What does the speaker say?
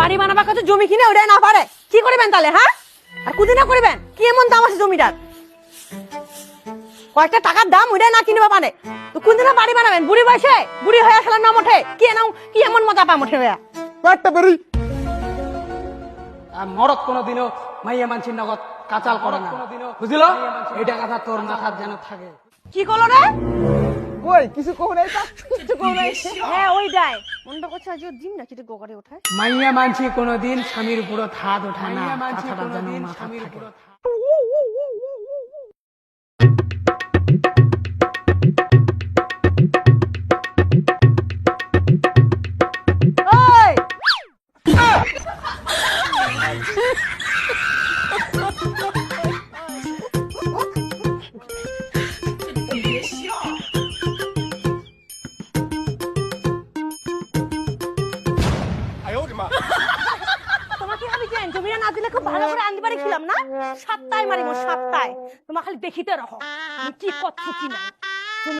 বাড়ি বানাবার কাছে জমি কিনে ওটাই না পারে কি করবেন তাহলে? হ্যাঁ, আর কুদি না করবেন কি এমন দাম আছে জমিটার? কয়েকটা টাকার দাম ওইটাই না কিনবা পারে তো কোন দিনে বাড়ি বানাবেন? বুড়ি বয়সে বুড়ি হয়ে আসলাম না মোটে কি নাও কি এমন মজা পা মোটে হইয়া একটা বেরি মরদ কোনোদিনও মাইয়া মানছির নগদ কাচাল করে না, বুঝলো? এটা কথা তোর মাথার যেন থাকে। কি করলো রে? কই কিছু কও নাই তা কিছু করো নাই। হ্যাঁ ওইটাই মনটা করছে আজ দিন না কিটা গোগারে ওঠায়। মাইয়া মানছি কোনোদিন স্বামীর উপর হাত ওঠায় না, কথাটা যেন মাথায় থাকে। ওই তোমাকে আমি কেন জমিটা না দিলে খুব ভালো করে আনতে পারি ছিলাম না? সপ্তাহে মারিব সপ্তাহে তোমার খালি দেখিতে রাখো তুমি কি করছো কি না।